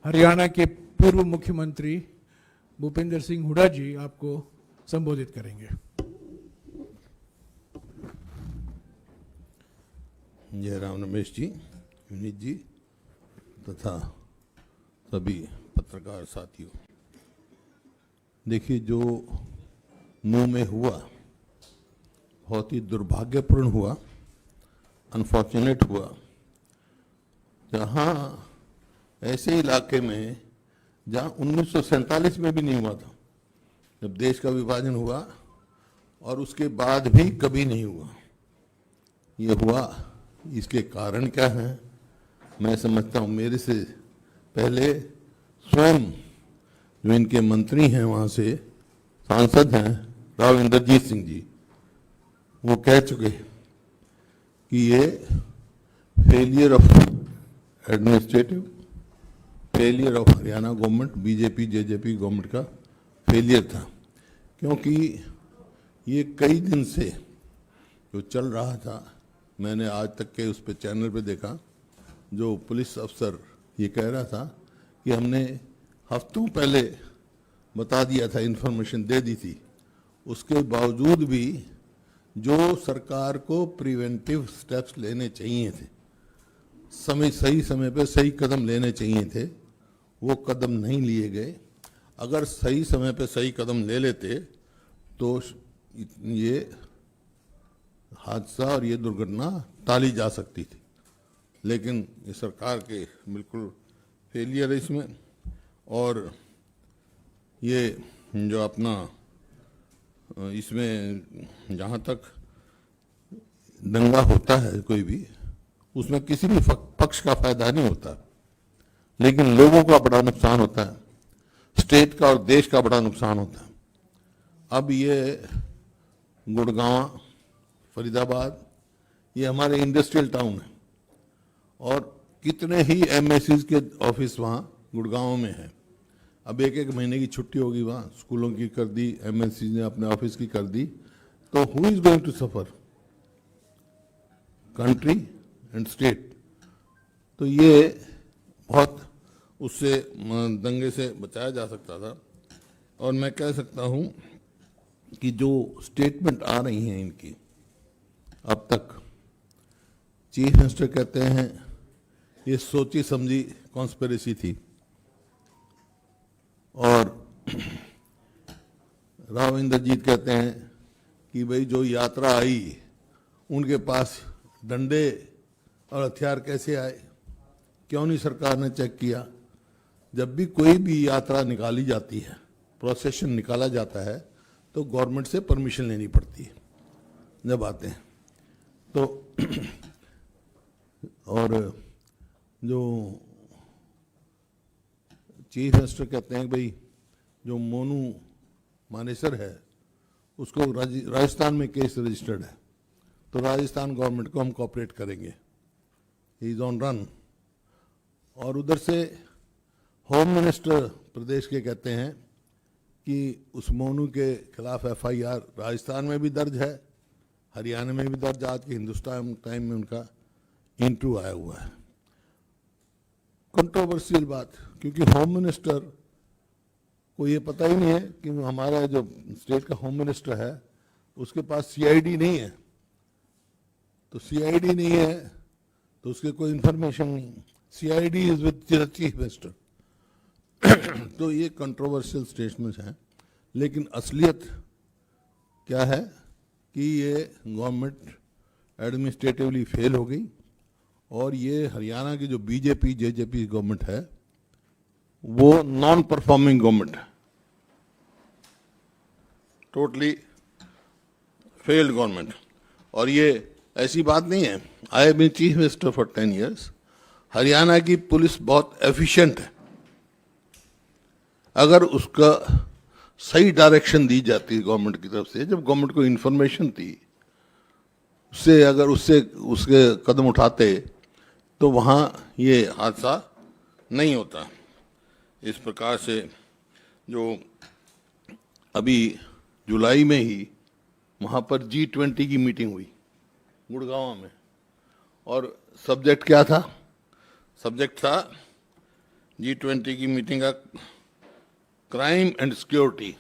हरियाणा के पूर्व मुख्यमंत्री भूपेंद्र सिंह हुड्डा जी आपको संबोधित करेंगे। जयराम रमेश जी, विनीत जी तथा सभी पत्रकार साथियों, देखिए जो नू में हुआ बहुत ही दुर्भाग्यपूर्ण हुआ, अनफॉर्चुनेट हुआ। जहाँ ऐसे इलाके में जहाँ 1947 में भी नहीं हुआ था, जब देश का विभाजन हुआ, और उसके बाद भी कभी नहीं हुआ। ये हुआ, इसके कारण क्या हैं मैं समझता हूँ। मेरे से पहले स्वयं जो इनके मंत्री हैं, वहाँ से सांसद हैं राव इंद्रजीत सिंह जी, वो कह चुके कि ये failure of administrative, failure of Haryana government, BJP JJP government का फेलियर था। क्योंकि ये कई दिन से जो चल रहा था, मैंने आज तक के उस पे चैनल पे देखा, जो पुलिस अफसर ये कह रहा था कि हमने हफ्तों पहले बता दिया था, इन्फॉर्मेशन दे दी थी, उसके बावजूद भी जो सरकार को प्रिवेंटिव स्टेप्स लेने चाहिए थे, सही समय पे सही कदम लेने चाहिए थे, वो कदम नहीं लिए गए। अगर सही समय पे सही कदम ले लेते तो ये हादसा और ये दुर्घटना टाली जा सकती थी। लेकिन ये सरकार के बिल्कुल फेलियर है इसमें। और ये जो अपना इसमें जहाँ तक दंगा होता है कोई भी, उसमें किसी भी पक्ष का फायदा नहीं होता, लेकिन लोगों का बड़ा नुकसान होता है, स्टेट का और देश का बड़ा नुकसान होता है। अब ये गुड़गांव, फरीदाबाद, ये हमारे इंडस्ट्रियल टाउन है, और कितने ही एमएससीज के ऑफिस वहाँ गुड़गांव में है। अब एक एक महीने की छुट्टी होगी, वहाँ स्कूलों की कर दी, एमएससी ने अपने ऑफिस की कर दी, तो who is going to suffer? Country and state. तो ये बहुत उससे दंगे से बचाया जा सकता था। और मैं कह सकता हूँ कि जो स्टेटमेंट आ रही हैं इनकी अब तक, चीफ मिनिस्टर कहते हैं ये सोची समझी कॉन्स्पिरेसी थी, और राव इंद्रजीत कहते हैं कि भाई जो यात्रा आई उनके पास डंडे और हथियार कैसे आए, क्यों नहीं सरकार ने चेक किया? जब भी कोई भी यात्रा निकाली जाती है, प्रोसेशन निकाला जाता है, तो गवर्नमेंट से परमिशन लेनी पड़ती है जब आते हैं। तो और जो चीफ मिनिस्टर कहते हैं भाई जो मोनू मानेसर है उसको राजस्थान में केस रजिस्टर्ड है, तो राजस्थान गवर्नमेंट को हम कोऑपरेट करेंगे, ही इज ऑन रन। और उधर से होम मिनिस्टर प्रदेश के कहते हैं कि उस मोनू के खिलाफ एफआईआर राजस्थान में भी दर्ज है, हरियाणा में भी दर्ज। आज के हिंदुस्तान टाइम में उनका इंटरव्यू आया हुआ है। कंट्रोवर्शियल बात, क्योंकि होम मिनिस्टर को ये पता ही नहीं है कि हमारा जो स्टेट का होम मिनिस्टर है उसके पास सीआईडी नहीं है। तो सीआईडी नहीं है तो उसके कोई इंफॉर्मेशन नहीं, CID is with chief minister. तो ये कंट्रोवर्शियल स्टेटमेंट्स हैं, लेकिन असलियत क्या है कि ये गवर्नमेंट एडमिनिस्ट्रेटिवली फेल हो गई, और ये हरियाणा की जो बीजेपी जेजेपी गवर्नमेंट है वो नॉन परफॉर्मिंग गवर्नमेंट है, टोटली फेल्ड गवर्नमेंट। और ये ऐसी बात नहीं है, I have been chief minister for 10 years। Haryana की पुलिस बहुत एफिशिएंट है, अगर उसका सही डायरेक्शन दी जाती है गवर्नमेंट की तरफ से, जब गवर्नमेंट को इन्फॉर्मेशन थी उससे, अगर उसके कदम उठाते तो वहाँ ये हादसा नहीं होता। इस प्रकार से जो अभी जुलाई में ही वहाँ पर G20 की मीटिंग हुई गुड़गांव में, और सब्जेक्ट क्या था? सब्जेक्ट था G20 की मीटिंग का क्राइम एंड सिक्योरिटी।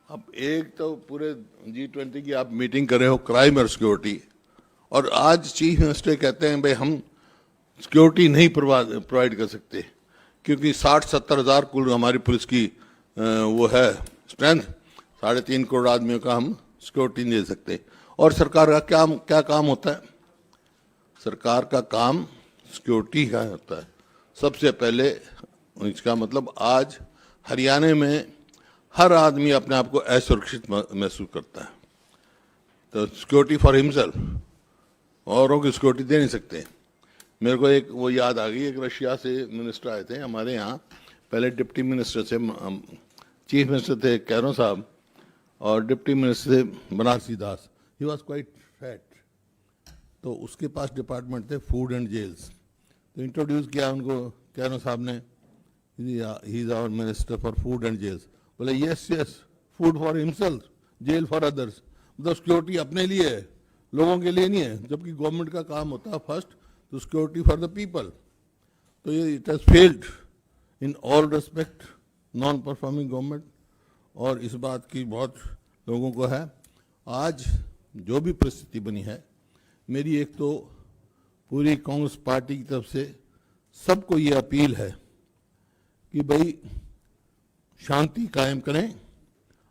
अब एक तो पूरे G20 की आप मीटिंग कर रहे हो क्राइम और सिक्योरिटी, और आज चीफ मिनिस्टर कहते हैं भाई हम सिक्योरिटी नहीं प्रोवाइड कर सकते क्योंकि 60-70 हज़ार कुल हमारी पुलिस की वो है स्ट्रेंथ, 3.5 करोड़ आदमियों का हम सिक्योरिटी नहीं दे सकते। और सरकार का क्या काम होता है? सरकार का काम सिक्योरिटी का होता है। सबसे पहले इसका मतलब आज हरियाणा में हर आदमी अपने आप को असुरक्षित महसूस करता है, तो सिक्योरिटी फॉर हिमसेल्फ, औरों की सिक्योरिटी दे नहीं सकते। मेरे को एक वो याद आ गई, एक रशिया से मिनिस्टर आए थे हमारे यहाँ, पहले डिप्टी मिनिस्टर से, चीफ मिनिस्टर थे कैरो साहब और डिप्टी मिनिस्टर थे Banarasi Das. He was quite fat, तो उसके पास डिपार्टमेंट थे फूड एंड जेल्स, तो इंट्रोड्यूस किया उनको कैरो साहब ने, he is our minister for food and jails. बोले yes yes, food for himself, jail for others. मतलब सिक्योरिटी अपने लिए है, लोगों के लिए नहीं है, जबकि गवर्नमेंट का काम होता है फर्स्ट तो सिक्योरिटी फॉर द पीपल। तो ये it has failed in all respect, non performing government, और इस बात की बहुत लोगों को है। आज जो भी परिस्थिति बनी है, मेरी एक तो पूरी कांग्रेस पार्टी की तरफ से सबको ये अपील है कि भाई शांति कायम करें,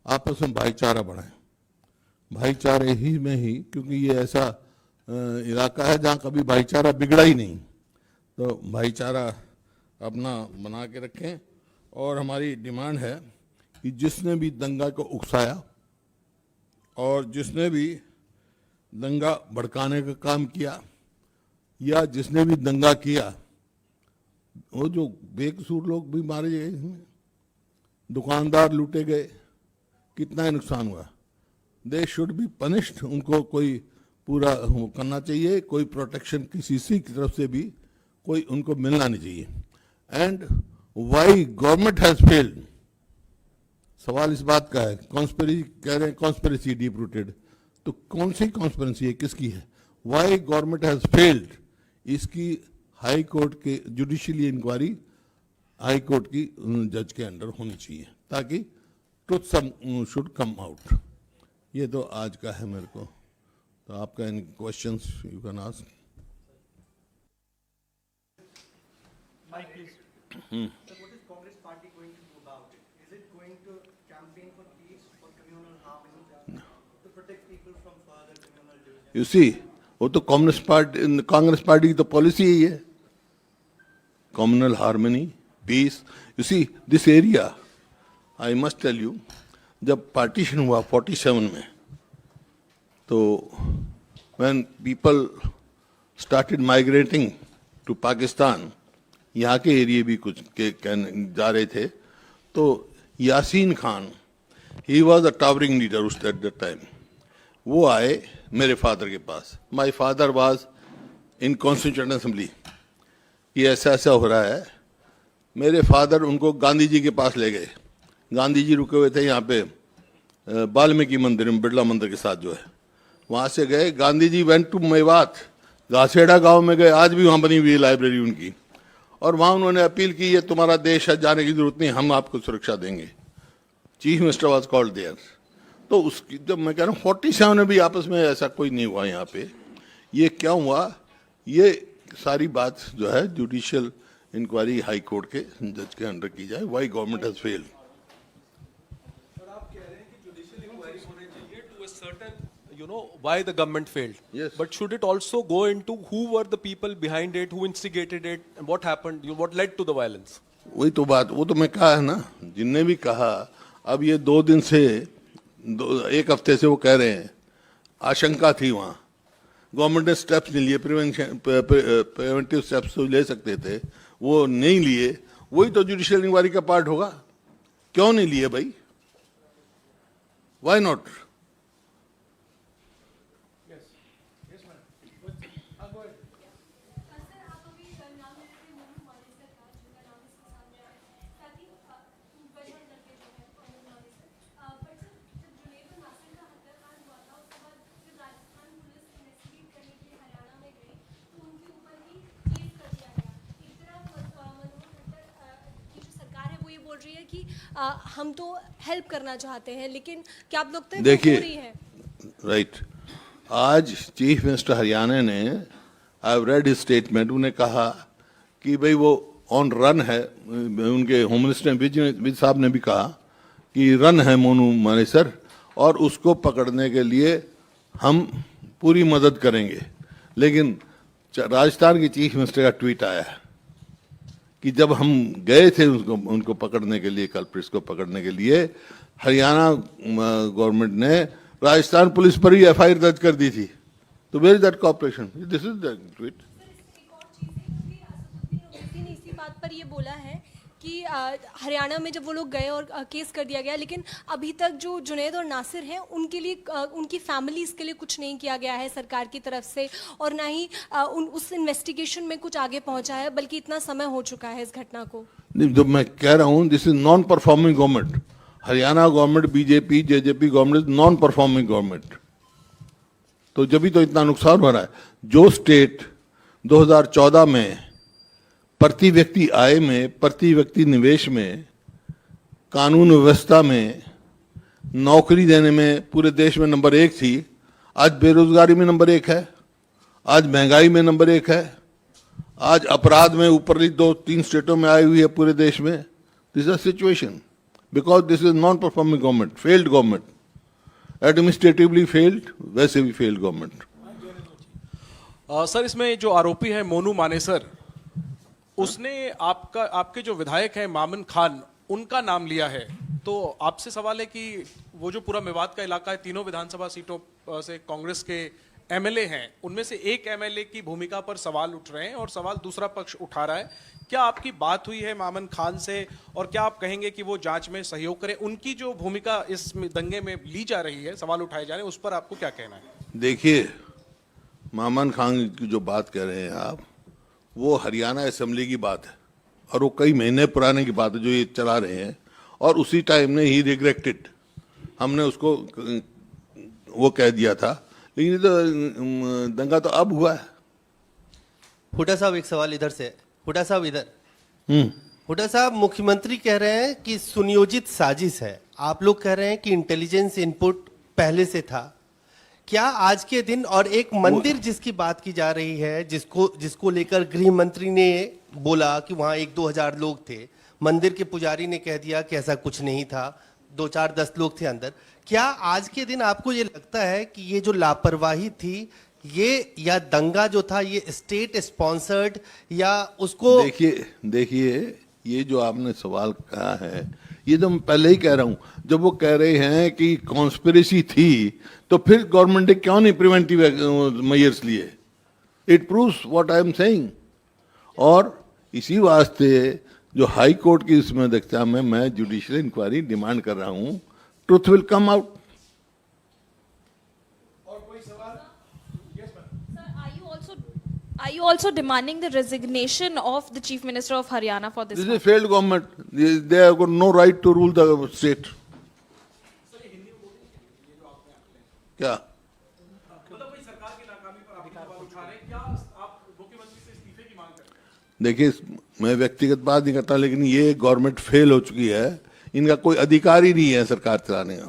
आपस में भाईचारा बढ़ाएं। भाईचारे ही में ही, क्योंकि ये ऐसा इलाका है जहाँ कभी भाईचारा बिगड़ा ही नहीं, तो भाईचारा अपना बना के रखें। और हमारी डिमांड है कि जिसने भी दंगा को उकसाया और जिसने भी दंगा भड़काने का काम किया या जिसने भी दंगा किया, वो जो बेकसूर लोग भी मारे गए, दुकानदार लूटे गए, कितना नुकसान हुआ, दे शुड बी पनिश्ड। उनको कोई पूरा करना चाहिए, कोई प्रोटेक्शन किसी की तरफ से भी कोई उनको मिलना नहीं चाहिए। And why government has failed, सवाल इस बात का है। कॉन्स्पिरेसी कह रहे हैं, कॉन्स्पिरेसी डीप रूटेड, तो कौन सी कॉन्स्पिरेसी है, किसकी है? वाई गवर्नमेंट हैज फेल्ड, इसकी हाई कोर्ट के जुडिशियली इंक्वायरी हाई कोर्ट की जज के अंडर होनी चाहिए ताकि ट्रुथ शुड कम आउट। ये तो आज का है मेरे को, तो आपका इन questions you can ask. Mike, please. So what is Congress Party going to do about it? Is it going to campaign for peace, for communal harmony, to protect people from further communal division? You see, वो तो Congress party की तो policy यही है, communal harmony, peace. You see this area, I must tell you, जब partition हुआ 47 में, तो when people started migrating to Pakistan, यहाँ के एरिया भी कुछ के जा रहे थे, तो Yasin Khan, he was a towering leader उस एट दैट टाइम, वो आए मेरे फादर के पास। My father was in constituent assembly, ये ऐसा ऐसा हो रहा है। मेरे फादर उनको गांधी जी के पास ले गए, गांधी जी रुके हुए थे यहाँ पे वाल्मीकि मंदिर में, बिरला मंदिर के साथ जो है, वहाँ से गए। गांधी जी वेंट टू मेवात, घासेड़ा गांव में गए, आज भी वहाँ बनी हुई है लाइब्रेरी उनकी, और वहाँ उन्होंने अपील की ये तुम्हारा देश है, जाने की जरूरत नहीं, हम आपको सुरक्षा देंगे। Chief minister was called there. तो उसकी जब मैं कह रहा हूँ 47 में भी आपस में ऐसा कोई नहीं हुआ यहाँ पे, ये क्या हुआ? ये सारी बात जो है जुडिशियल इंक्वायरी हाई कोर्ट के जज के अंडर की जाए। Why government has failed. But आप कह रहे हैं कि judicial inquiry होनी चाहिए to a certain, why the government failed. Yes. But should it also go into who were the people behind it, who instigated it, and what happened, what led to the violence? वही तो बात, वो तो मैं कहा है ना, जिनने भी कहा, अब ये 2 दिन से, 1 हफ्ते से वो कह रहे हैं आशंका थी वहाँ, गवर्नमेंट ने स्टेप्स नहीं लिए, प्रिवेंटिव स्टेप्स तो ले सकते थे, वो नहीं लिए। वही तो जुडिशियल इंक्वायरी का पार्ट होगा। क्यों नहीं लिए भाई? Why not? सर आप अभी नाम ले रहे थे मोनू माली सर का, जिनका नाम इसके सामने आया है, साथ ही बजरंग दल के जो है मोनू माली सर। बट सर जब जुनैद और नासिर का हत्याकांड हुआ था, उसके बाद जब राजस्थान पुलिस इन्वेस्टिगेट करने के लिए हरियाणा में गई, तो उनके ऊपर ही केस कर दिया गया। एक तरफ मनोहर बोल रही है कि हम तो हेल्प करना चाहते हैं, लेकिन क्या आप लोग देखिए, हो रही है? राइट, आज चीफ मिनिस्टर हरियाणा ने, I have read his statement, उन्हें कहा कि भाई वो ऑन रन है। उनके होम मिनिस्टर विज साहब ने भी कहा कि रन है मोनू मानेसर, और उसको पकड़ने के लिए हम पूरी मदद करेंगे। लेकिन राजस्थान के चीफ मिनिस्टर का ट्वीट आया है कि जब हम गए थे उनको पकड़ने के लिए, कल्प्रिट्स को पकड़ने के लिए, हरियाणा गवर्नमेंट ने राजस्थान पुलिस पर ही एफआईआर दर्ज कर दी थी। तो where is that cooperation? This is the tweet. एक और चीज़ है, क्योंकि असदुद्दीन ओवैसी ने इसी बात पर ये बोला है कि हरियाणा में जब वो लोग गए और केस कर दिया गया, लेकिन अभी तक जो जुनैद और नासिर हैं उनके लिए, उनकी फैमिलीज के लिए कुछ नहीं किया गया है सरकार की तरफ से, और ना ही उस इन्वेस्टिगेशन में कुछ आगे पहुंचा है, बल्कि इतना समय हो चुका है इस घटना को। जो मैं कह रहा हूं, this is non performing government. Haryana government, BJP JJP government, non performing government. तो जब भी तो इतना नुकसान हो रहा है। जो स्टेट 2014 में प्रति व्यक्ति आय में, प्रति व्यक्ति निवेश में, कानून व्यवस्था में, नौकरी देने में पूरे देश में नंबर 1 थी, आज बेरोजगारी में नंबर 1 है, आज महंगाई में नंबर 1 है, आज अपराध में ऊपरली 2-3 स्टेटों में आई हुई है पूरे देश में। This is situation because this is non performing government, failed government, administratively failed, वैसे भी फेल्ड गवर्नमेंट। सर, इसमें जो आरोपी है मोनू मानेसर, उसने आपके जो विधायक हैं मामन खान, उनका नाम लिया है। तो आपसे सवाल है कि वो जो पूरा मेवात का इलाका है, तीनों विधानसभा सीटों से कांग्रेस के एमएलए हैं, उनमें से एक एमएलए की भूमिका पर सवाल उठ रहे हैं और सवाल दूसरा पक्ष उठा रहा है। क्या आपकी बात हुई है मामन खान से, और क्या आप कहेंगे कि वो जांच में सहयोग करें? उनकी जो भूमिका इस दंगे में ली जा रही है, सवाल उठाए जा रहे हैं, उस पर आपको क्या कहना है? देखिए, मामन खान की जो बात कह रहे हैं आप, वो हरियाणा असेंबली की बात है, और वो कई महीने पुराने की बात है जो ये चला रहे हैं, और उसी टाइम ने ही रिग्रेक्टेड, हमने उसको वो कह दिया था। लेकिन ये तो दंगा तो अब हुआ है। हुड्डा साहब, एक सवाल इधर से। हुड्डा साहब इधर। हुड्डा साहब, मुख्यमंत्री कह रहे हैं कि सुनियोजित साजिश है, आप लोग कह रहे हैं कि इंटेलिजेंस इनपुट पहले से था। क्या आज के दिन, और एक मंदिर जिसकी बात की जा रही है, जिसको लेकर गृह मंत्री ने बोला कि वहां 1-2 हजार लोग थे, मंदिर के पुजारी ने कह दिया कि ऐसा कुछ नहीं था, 2-4-10 लोग थे अंदर। क्या आज के दिन आपको ये लगता है कि ये जो लापरवाही थी, ये या दंगा जो था, ये स्टेट स्पॉन्सर्ड, या उसको? देखिए, ये जो आपने सवाल कहा है, ये तो मैं पहले ही कह रहा हूं। जब वो कह रहे हैं कि कॉन्स्पिरेसी थी, तो फिर गवर्नमेंट ने क्यों नहीं प्रिवेंटिव मेजर्स लिए? It proves what I am saying. और इसी वास्ते जो हाई कोर्ट की इसमें दक्षता में मैं जुडिशियल इंक्वायरी डिमांड कर रहा हूं, truth will come out. Are you also demanding the resignation of the Chief Minister of Haryana for this? This is a failed government. They have got no right to rule the state. क्या? देखिए, मैं व्यक्तिगत बात नहीं करता, लेकिन ये government fail हो चुकी है, इनका कोई अधिकार ही नहीं है सरकार चलाने का।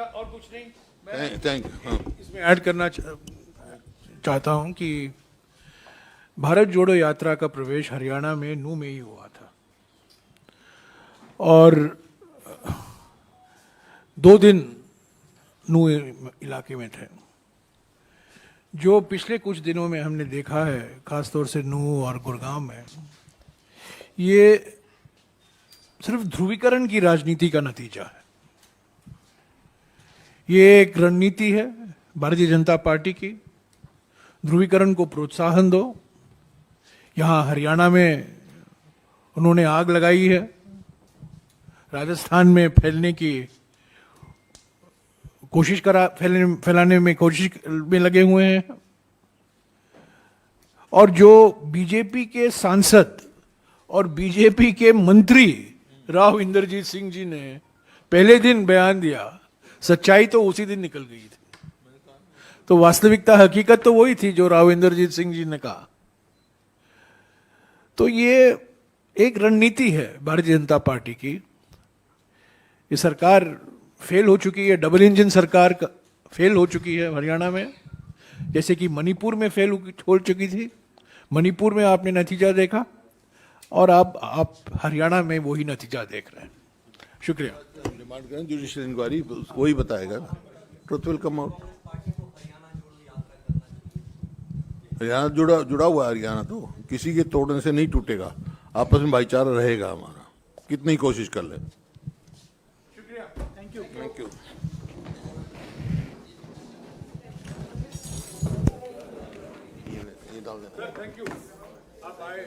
और कुछ नहीं, थैंक यू। इसमें ऐड करना चाहता हूं कि भारत जोड़ो यात्रा का प्रवेश हरियाणा में नूह में ही हुआ था, और 2 दिन नूह इलाके में थे। जो पिछले कुछ दिनों में हमने देखा है, खासतौर से नूह और गुड़गांव में, ये सिर्फ ध्रुवीकरण की राजनीति का नतीजा है। ये एक रणनीति है भारतीय जनता पार्टी की, ध्रुवीकरण को प्रोत्साहन दो। यहाँ हरियाणा में उन्होंने आग लगाई है, राजस्थान में फैलने की कोशिश फैलाने में कोशिश में लगे हुए हैं। और जो बीजेपी के सांसद और बीजेपी के मंत्री राव इंद्रजीत सिंह जी ने पहले दिन बयान दिया, सच्चाई तो उसी दिन निकल गई थी। तो वास्तविकता, हकीकत तो वही थी जो राव इंद्रजीत सिंह जी ने कहा। तो ये एक रणनीति है भारतीय जनता पार्टी की। ये सरकार फेल हो चुकी है, डबल इंजन सरकार फेल हो चुकी है हरियाणा में, जैसे कि मणिपुर में फेल हो चुकी थी। मणिपुर में आपने नतीजा देखा और अब आप हरियाणा में वही नतीजा देख रहे हैं। शुक्रिया। डिमांड करें जुडिशियल इंक्वायरी, वही बताएगा ना, truth will come out. Haryana जुड़ा हुआ है, हरियाणा तो किसी के तोड़ने से नहीं टूटेगा, आपस में भाईचारा रहेगा हमारा, कितनी कोशिश कर ले। शुक्रिया, थैंक यू। Thank you. ये डाल देना। थैंक यू, आप आए।